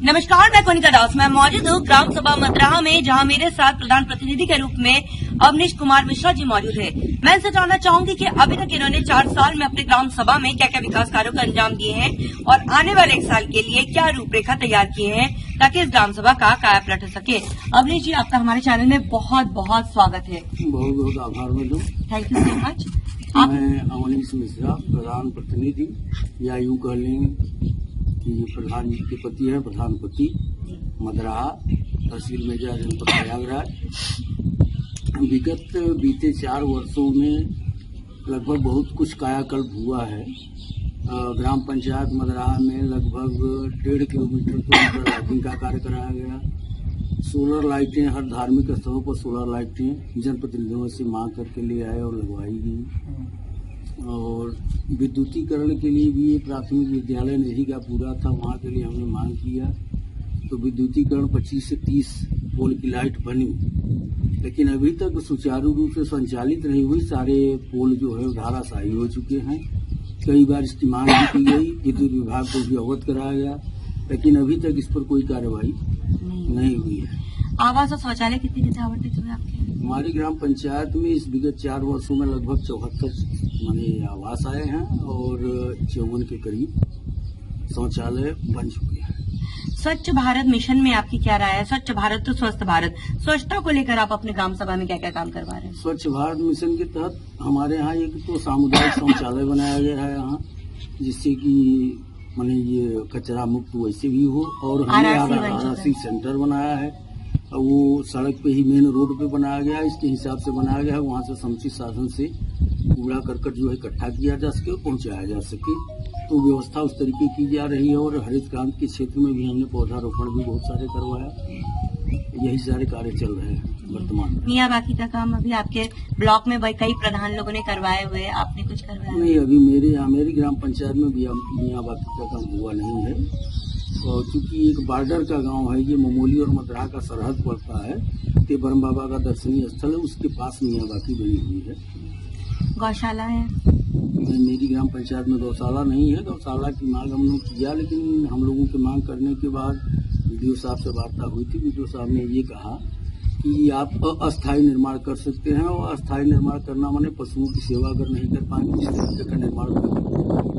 नमस्कार, मैं कोनिका दास। मैं मौजूद हूँ ग्राम सभा मद्राहा में, जहाँ मेरे साथ प्रधान प्रतिनिधि के रूप में अवनीश कुमार मिश्रा जी मौजूद है। मैं इनसे जानना चाहूंगी कि अभी तक इन्होंने 4 साल में अपने ग्राम सभा में क्या क्या विकास कार्यों को अंजाम दिए हैं और आने वाले 1 साल के लिए क्या रूपरेखा तैयार किए हैं ताकि इस ग्राम सभा का काया पलट हो सके। अवनीश जी, आपका हमारे चैनल में बहुत बहुत स्वागत है। बहुत बहुत आभार madam. Thank you so much. मैं अवनीश मिश्रा, प्रधान प्रतिनिधि, या यूं कह लें कि प्रधान जी के पति है, प्रधानपति मद्राहा, तहसील मेजा, जनपद प्रयागराज। विगत बीते 4 वर्षों में लगभग बहुत कुछ कायाकल्प हुआ है। ग्राम पंचायत मद्राहा में लगभग 1.5 किलोमीटर पर लाइटिंग का कार्य कराया गया। सोलर लाइटें, हर धार्मिक स्थलों पर सोलर लाइटें जनप्रतिनिधियों से मांग करके ले आए और लगवाई गई। और विद्युतीकरण के लिए भी ये प्राथमिक विद्यालय नहीं का पूरा था, वहाँ के लिए हमने मांग किया तो विद्युतीकरण 25 से 30 पोल की लाइट बनी, लेकिन अभी तक सुचारू रूप से संचालित नहीं हुई। सारे पोल जो है धाराशायी हो चुके हैं। कई बार इसकी मांग भी की गई, विद्युत विभाग को भी अवगत कराया गया, लेकिन अभी तक इस पर कोई कार्रवाई नहीं हुई है। आवास और शौचालय कितनी आवंटित हुए आपके? हमारी ग्राम पंचायत में इस विगत 4 वर्षों में लगभग 74 आवास आए हैं और 54 के करीब शौचालय बन चुके हैं। स्वच्छ भारत मिशन में आपकी क्या राय है? स्वच्छ भारत तो स्वस्थ भारत, स्वच्छता को लेकर आप अपने ग्राम सभा में क्या क्या काम करवा रहे हैं? स्वच्छ भारत मिशन के तहत हमारे यहाँ एक तो सामुदायिक शौचालय बनाया गया है यहाँ, जिससे कि ये कचरा मुक्त वैसे भी हो। और हमने RRC सेंटर बनाया है, वो सड़क पे ही मेन रोड पे बनाया गया है। इसके हिसाब से बनाया गया है, वहाँ से समुचित साधन से कूड़ा करकट जो है इकट्ठा किया जा सके, पहुँचाया जा सके। तो व्यवस्था उस तरीके की जा रही है। और हरित क्रांति के क्षेत्र में भी हमने पौधारोपण भी बहुत सारे करवाया। यही सारे कार्य चल रहे हैं वर्तमान में। मियाँ बाकी का काम अभी आपके ब्लॉक में कई प्रधान लोगों ने करवाए हुए, आपने कुछ करवाया नहीं? अभी मेरी ग्राम पंचायत में मियाँ बाकी का काम हुआ नहीं है। और चूंकि एक बॉर्डर का गांव है, ये ममोली और मद्राहा का सरहद पड़ता है, ते ब्रह्म बाबा का दर्शनीय स्थल है, उसके पास मियाँ बाकी बनी हुई है। गौशाला है? मेरी ग्राम पंचायत में गौशाला नहीं है। गौशाला की मांग हम लोग किया, लेकिन हम लोगों की मांग करने के बाद वीडियो साहब से वार्ता हुई थी। वीडियो साहब ने ये कहा कि आप अस्थायी निर्माण कर सकते हैं, और अस्थायी निर्माण करना माने पशुओं की सेवा अगर नहीं कर पाएंगे, इस तरीके का निर्माण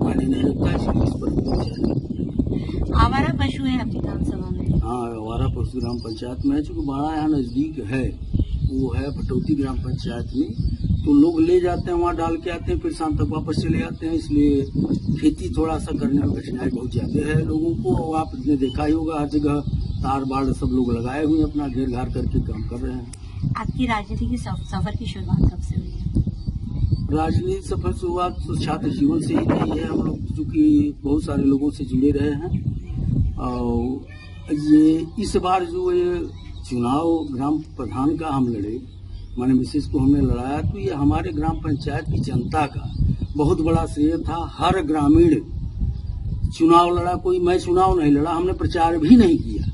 मायने नहीं रखता, इसलिए इस पर आवारा पशु है आपकी ग्राम सभा में? हाँ, आवारा पशु ग्राम पंचायत में है। चूँकि बाड़ा यहाँ नजदीक है, वो है भटौती ग्राम पंचायत में, तो लोग ले जाते हैं, वहाँ डाल के आते हैं, फिर शाम तक वापस चले जाते हैं। इसलिए खेती थोड़ा सा करने में कठिनाई बहुत ज्यादा है लोगों को। आपने देखा ही होगा, हर जगह तार बाड़ सब लोग लगाए हुए अपना घेर घार करके काम कर रहे हैं। आपकी राजनीति की सफर की शुरुआत कब से हुई है? राजनीतिक सफर शुरुआत तो छात्र जीवन से ही रही है। हम लोग चूँकि बहुत सारे लोगों से जुड़े रहे हैं। और ये इस बार जो ये चुनाव ग्राम प्रधान का हम लड़े, माने मिसेज को हमने लड़ाया, तो ये हमारे ग्राम पंचायत की जनता का बहुत बड़ा श्रेय था। हर ग्रामीण चुनाव लड़ा, कोई मैं चुनाव नहीं लड़ा, हमने प्रचार भी नहीं किया।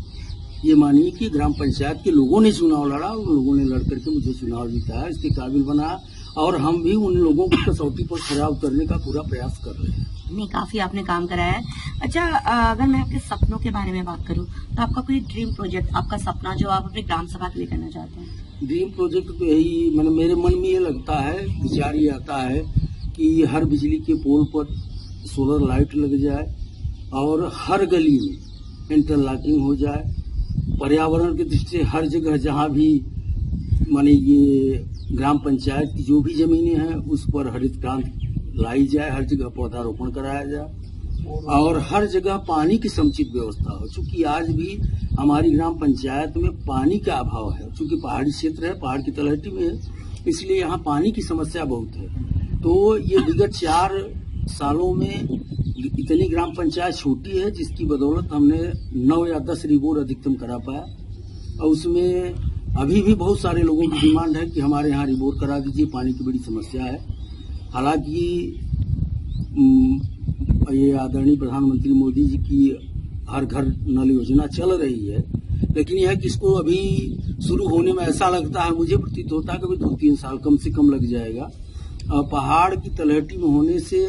ये मानिए कि ग्राम पंचायत के लोगों ने चुनाव लड़ा, उन लोगों ने लड़ करके मुझे चुनाव जीताया, इसके काबिल बनाया। और हम भी उन लोगों की कसौटी पर खरा उतरने का पूरा प्रयास कर रहे हैं। नहीं, काफी आपने काम कराया है। अच्छा, अगर मैं आपके सपनों के बारे में बात करूं, तो आपका कोई ड्रीम प्रोजेक्ट, आपका सपना जो आप अपने ग्राम सभा के लिए करना चाहते हैं? ड्रीम प्रोजेक्ट तो यही, मेरे मन में ये लगता है, विचार ये आता है कि हर बिजली के पोल पर सोलर लाइट लग जाए और हर गली में इंटरलॉकिंग हो जाए। पर्यावरण की दृष्टि से हर जगह जहाँ भी ये ग्राम पंचायत की जो भी जमीनें हैं उस पर हरित क्रांति लाई जाए, हर जगह पौधारोपण कराया जाए और हर जगह पानी की समुचित व्यवस्था हो। चूंकि आज भी हमारी ग्राम पंचायत में पानी का अभाव है, चूंकि पहाड़ी क्षेत्र है, पहाड़ की तलहटी में है, इसलिए यहाँ पानी की समस्या बहुत है। तो ये विगत 4 सालों में इतनी ग्राम पंचायत छोटी है, जिसकी बदौलत हमने 9 या 10 रिबोर अधिकतम करा पाया। और उसमें अभी भी बहुत सारे लोगों की डिमांड है कि हमारे यहाँ रिबोर करा दीजिए, पानी की बड़ी समस्या है। हालांकि ये आदरणीय प्रधानमंत्री मोदी जी की हर घर नल योजना चल रही है, लेकिन यह कि इसको अभी शुरू होने में ऐसा लगता है, मुझे प्रतीत होता है कि 2-3 साल कम से कम लग जाएगा। पहाड़ की तलहटी में होने से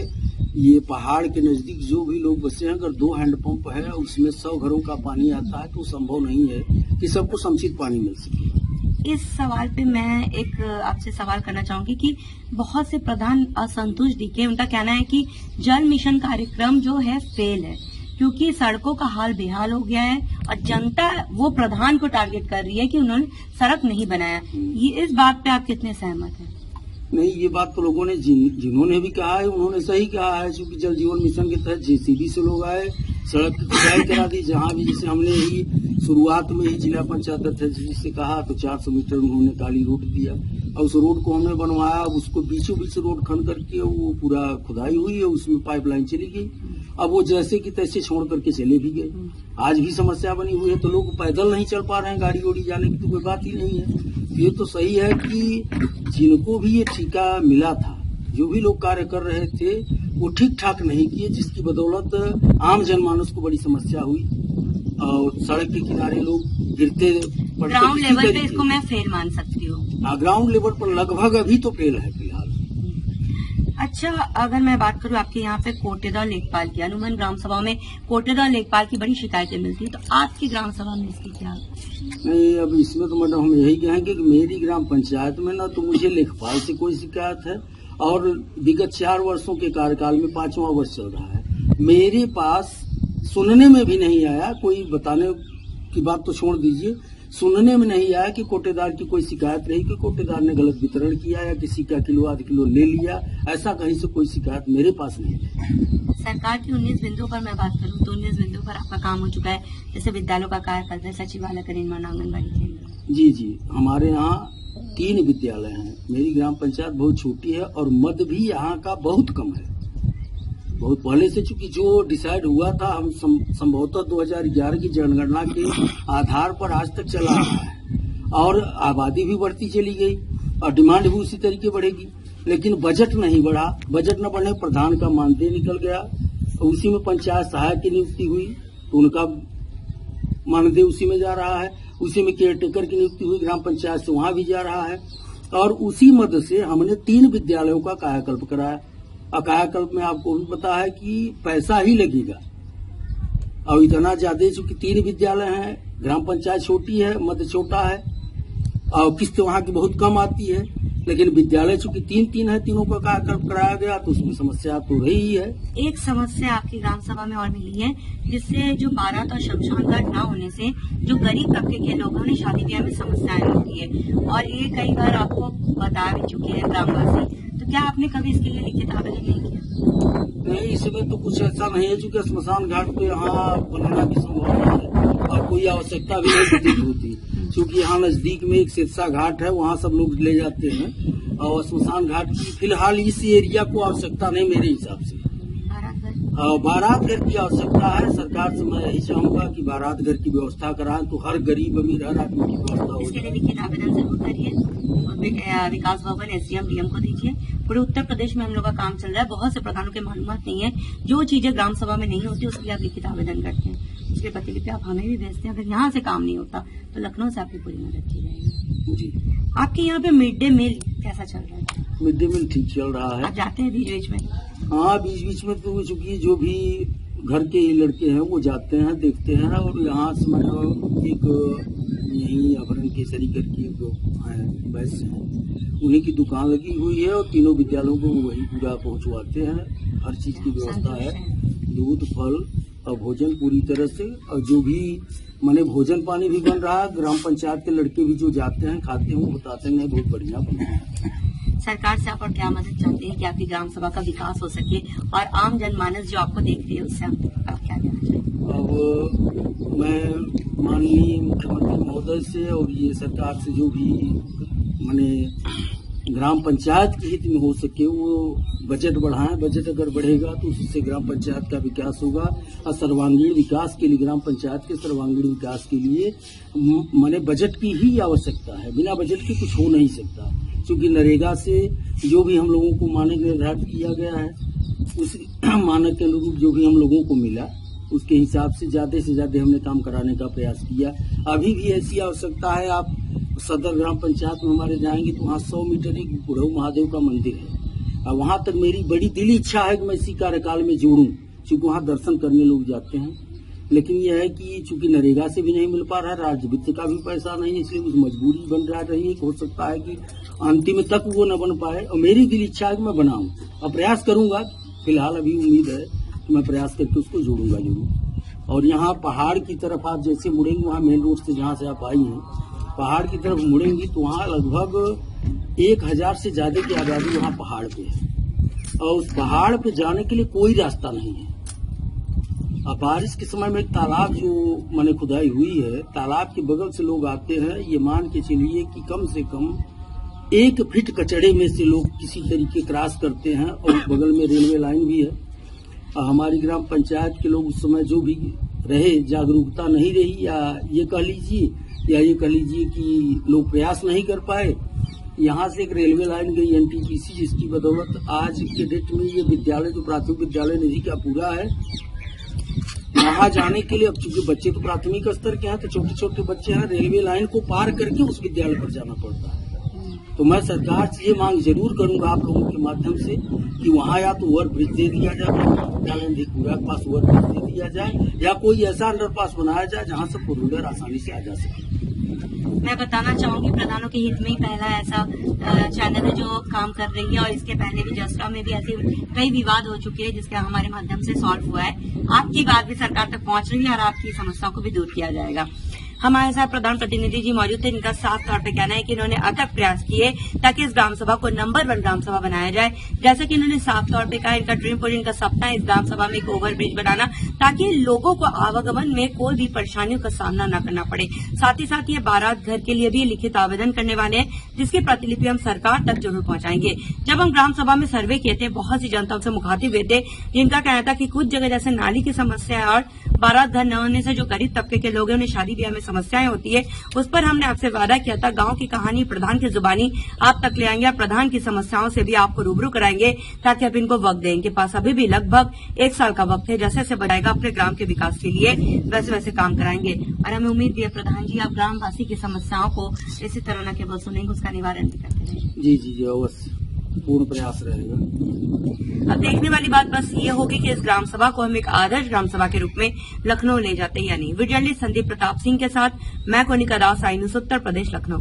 ये पहाड़ के नजदीक जो भी लोग बसे हैं, अगर 2 हैंडपंप है उसमें 100 घरों का पानी आता है तो संभव नहीं है कि सबको समुचित पानी मिल सके। इस सवाल पे मैं एक आपसे सवाल करना चाहूंगी कि बहुत से प्रधान असंतुष्ट दिखे। उनका कहना है कि जल मिशन कार्यक्रम जो है फेल है क्योंकि सड़कों का हाल बेहाल हो गया है और जनता वो प्रधान को टारगेट कर रही है कि उन्होंने सड़क नहीं बनाया। ये इस बात पे आप कितने सहमत हैं? नहीं, ये बात तो लोगों ने जिन्होंने भी कहा है उन्होंने सही कहा है, क्योंकि जल जीवन मिशन के तहत जेसीबी से लोग आए, सड़क की खुदाई करा दी। जहाँ भी जैसे हमने ही शुरुआत में ही जिला पंचायत अध्यक्ष से कहा तो 400 मीटर उन्होंने काली रोड दिया और उस रोड को हमने बनवाया। उसको बीचों बीच रोड खन करके वो पूरा खुदाई हुई है, उसमें पाइपलाइन चली गई। अब वो जैसे कि तैसे छोड़ करके चले भी गए। आज भी समस्या बनी हुई है, तो लोग पैदल नहीं चल पा रहे हैं, गाड़ी ओड़ी जाने की तो कोई बात ही नहीं है। ये तो सही है कि जिनको भी ये ठेका मिला था, जो भी लोग कार्य कर रहे थे वो ठीक ठाक नहीं किए, जिसकी बदौलत आम जनमानस को बड़ी समस्या हुई और सड़क के किनारे लोग गिरते पड़ते। ग्राउंड लेवल पे इसको मैं फेल मान सकती हूँ। ग्राउंड लेवल पर लगभग अभी तो फेल है फिलहाल। अच्छा, अगर मैं बात करूँ आपके यहाँ पे कोटेदार लेखपाल की, अनुमन ग्राम सभा में कोटेदार लेखपाल की बड़ी शिकायतें मिलती है, तो आपकी ग्राम सभा में इसकी क्या? नहीं, अब इसमें तो मैडम हम यही कहेंगे कि मेरी ग्राम पंचायत में ना तो मुझे लेखपाल से कोई शिकायत है और विगत 4 वर्षों के कार्यकाल में 5वां वर्ष चल रहा है, मेरे पास सुनने में भी नहीं आया, कोई बताने की बात तो छोड़ दीजिए, सुनने में नहीं आया कि कोटेदार की कोई शिकायत रही कि कोटेदार ने गलत वितरण किया या किसी का किलो आध किलो ले लिया। ऐसा कहीं से कोई शिकायत मेरे पास नहीं है। सरकार की 19 बिंदुओं पर मैं बात करूं तो 19 बिंदुओं पर आपका काम हो चुका है, जैसे विद्यालयों का कार्य, सचिवालय का निर्माण, आंगनबाड़ी केंद्र। जी, हमारे यहाँ 3 विद्यालय हैं। मेरी ग्राम पंचायत बहुत छोटी है और मद भी यहाँ का बहुत कम है, बहुत पहले से, चूंकि जो डिसाइड हुआ था हम संभवतः 2011 की जनगणना के आधार पर आज तक चला रहा है और आबादी भी बढ़ती चली गई और डिमांड भी उसी तरीके बढ़ेगी, लेकिन बजट नहीं बढ़ा। बजट न बढ़ने प्रधान का मानदेय निकल गया, उसी में पंचायत सहायक की नियुक्ति हुई तो उनका मानदेय उसी में जा रहा है, उसी में केयर टेकर की नियुक्ति हुई ग्राम पंचायत से, वहां भी जा रहा है और उसी मद से हमने 3 विद्यालयों का कायाकल्प कराया। कायाकल्प में आपको भी पता है कि पैसा ही लगेगा और इतना ज्यादा, चूंकि 3 विद्यालय हैं, ग्राम पंचायत छोटी है, मद छोटा है और किस्त वहाँ की बहुत कम आती है, लेकिन विद्यालय चूंकि 3 है, तीनों का कायाकल्प कराया गया तो उसमें समस्या तो रही है। एक समस्या आपकी ग्राम सभा में और मिली है, जिससे जो बारात और शमशान घाट न होने से जो गरीब तबके के लोगों ने शादी ब्याह में समस्याएं होती है और ये कई बार आपको बता भी चुके हैं ग्रामवासी, तो क्या आपने कभी इसके लिए लिखित आवेदन नहीं किया? नहीं, इसमें तो कुछ ऐसा नहीं है, चूंकि स्मशान घाट तो यहाँ बनाना की संभावना है और कोई आवश्यकता भी नहीं होती, क्योंकि यहाँ नजदीक में एक सिरसा घाट है, वहाँ सब लोग ले जाते हैं और स्मशान घाट की फिलहाल इस एरिया को आवश्यकता नहीं मेरे हिसाब से। बारात घर की आवश्यकता है। सरकार से मैं यही चाहूंगा कि बारात घर की व्यवस्था कराएं तो हर गरीब अमीर हर आदमी की व्यवस्था हो। इसके लिए लिखित आवेदन जरूर करिए और विकास भवन SDM DM को दीजिए। पूरे उत्तर प्रदेश में हम लोग का काम चल रहा है, बहुत से प्रधानों के मालूमात नहीं है, जो चीजें ग्राम सभा में नहीं होती उसके लिए आप लिखित आवेदन करते हैं, उसके प्रतिलिपि आप हमें भी भेजते हैं। अगर यहाँ से काम नहीं होता तो लखनऊ से आपकी पूरी मदद की जाएगी। जी, आपके यहाँ पे मिड डे मील कैसा चल रहा है? मिड डे मील ठीक चल रहा है। आप जाते हैं बीच बीच में? हाँ, बीच बीच में तो चूंकि जो भी घर के ही लड़के हैं वो जाते हैं, देखते हैं और यहाँ से मैं एक यही अभरण केसरी करके एक बैस है, उन्हीं की दुकान लगी हुई है और तीनों विद्यालयों को वही पूरा पहुंचवाते हैं। हर चीज की व्यवस्था है, दूध फल और भोजन पूरी तरह से, और जो भी माने भोजन पानी भी बन रहा है। ग्राम पंचायत के लड़के भी जो जाते हैं खाते हैं, बताते हैं बहुत बढ़िया बना है। सरकार से आप और क्या मदद चाहते हैं कि आपकी ग्राम सभा का विकास हो सके और आम जनमानस जो आपको देख रही है उससे आप क्या कहना चाहेंगे? अब मैं माननीय मुख्यमंत्री महोदय से और ये सरकार से जो भी माने ग्राम पंचायत के हित में हो सके वो बजट बढ़ाएं। बजट अगर बढ़ेगा तो उससे ग्राम पंचायत का विकास होगा और सर्वांगीण विकास के लिए, ग्राम पंचायत के सर्वांगीण विकास के लिए माने बजट की ही आवश्यकता है। बिना बजट के कुछ हो नहीं सकता, क्योंकि नरेगा से जो भी हम लोगों को मानक निर्धारित किया गया है उस मानक के अनुरूप जो भी हम लोगों को मिला उसके हिसाब से ज्यादा हमने काम कराने का प्रयास किया। अभी भी ऐसी आवश्यकता है, आप सदर ग्राम पंचायत में हमारे जाएंगे तो वहाँ 100 मीटर एक बुढ़ऊ महादेव का मंदिर है, और वहां तक मेरी बड़ी दिली इच्छा है कि मैं इसी कार्यकाल में जोड़ूं, क्योंकि वहां दर्शन करने लोग जाते हैं। लेकिन यह है कि चूंकि नरेगा से भी नहीं मिल पा रहा है, राज्य वित्त का भी पैसा नहीं है, इसलिए उस मजबूरी बन रही है कि हो सकता है कि अंतिम तक वो न बन पाए। और मेरी दिल इच्छा है कि मैं बनाऊं और प्रयास करूंगा। फिलहाल अभी उम्मीद है कि मैं प्रयास करके उसको जोड़ूंगा जरूर। और यहाँ पहाड़ की तरफ आप जैसे मुड़ेंगे, वहाँ मेन रोड से जहाँ से आप आई हैं, पहाड़ की तरफ मुड़ेंगी तो वहाँ लगभग 1000 से ज्यादा की आबादी वहाँ पहाड़ पे है। और उस पहाड़ पे जाने के लिए कोई रास्ता नहीं है। अब बारिश के समय में एक तालाब जो मैंने खुदाई हुई है, तालाब के बगल से लोग आते हैं, ये मान के चलिए कि कम से कम 1 फीट कचड़े में से लोग किसी तरीके क्रॉस करते हैं। और बगल में रेलवे लाइन भी है। और हमारी ग्राम पंचायत के लोग उस समय जो भी रहे, जागरूकता नहीं रही, या ये कह लीजिए कि लोग प्रयास नहीं कर पाए। यहाँ से एक रेलवे लाइन गई NTPC, जिसकी बदौलत आज के डेट में ये विद्यालय जो प्राथमिक विद्यालय निधि का पूरा है, वहाँ जाने के लिए अब चूंकि बच्चे तो प्राथमिक स्तर के हैं, तो छोटे छोटे बच्चे हैं, रेलवे लाइन को पार करके उस विद्यालय पर जाना पड़ता है। तो मैं सरकार से ये मांग जरूर करूंगा आप लोगों के माध्यम से कि वहाँ या तो ओवर ब्रिज दे दिया जाए, विद्यालय अधिकृत के पास ओवर ब्रिज दे दिया जाए, या कोई ऐसा अंडरपास बनाया जाए जहाँ से फोर व्हीलर आसानी से आ जा सके। मैं बताना चाहूंगी प्रधानों के हित में ही पहला ऐसा चैनल है जो काम कर रही है, और इसके पहले भी जसरा में भी ऐसे कई विवाद हो चुके हैं जिसके हमारे माध्यम से सॉल्व हुआ है। आपकी बात भी सरकार तक पहुंच रही है और आपकी समस्याओं को भी दूर किया जाएगा। हमारे साथ प्रधान प्रतिनिधि जी मौजूद थे, इनका साफ तौर पे कहना है कि इन्होंने अथक प्रयास किए ताकि इस ग्राम सभा को नंबर 1 ग्राम सभा बनाया जाए। जैसा कि इन्होंने साफ तौर पे कहा, इनका ड्रीम और इनका सपना है इस ग्राम सभा में एक ओवर ब्रिज बनाना, ताकि लोगों को आवागमन में कोई भी परेशानियों का सामना न करना पड़े। साथ ही साथ ये बारात घर के लिए भी लिखित आवेदन करने वाले हैं, जिसकी प्रतिलिपि हम सरकार तक जरूर पहुंचाएंगे। जब हम ग्राम सभा में सर्वे किए थे, बहुत सी जनता से मुखातिब हुए थे, जिनका कहना था कि कुछ जगह जैसे नाली की समस्या है और बारात घर न होने से जो गरीब तबके के लोग हैं उन्हें शादी ब्याह में समस्याएं होती है। उस पर हमने आपसे वादा किया था, गांव की कहानी प्रधान की जुबानी आप तक ले आएंगे और प्रधान की समस्याओं से भी आपको रूबरू कराएंगे, ताकि आप इनको वक्त दें। इनके पास अभी भी लगभग 1 साल का वक्त है। जैसे जैसे बढ़ाएगा अपने ग्राम के विकास के लिए, वैसे वैसे काम कराएंगे। और हमें उम्मीद भी है प्रधान जी, आप ग्रामवासी की समस्याओं को इसी तरह न केवल सुनेंगे, उसका निवारण भी करते रहेंगे। जी अवश्य, पूर्ण प्रयास रहेगा। अब देखने वाली बात बस ये होगी कि इस ग्राम सभा को हम एक आदर्श ग्राम सभा के रूप में लखनऊ ले जाते हैं या नहीं। वीडियो जर्नलिस्ट संदीप प्रताप सिंह के साथ मैं कोनिका दास, आई न्यूज़ उत्तर प्रदेश, लखनऊ।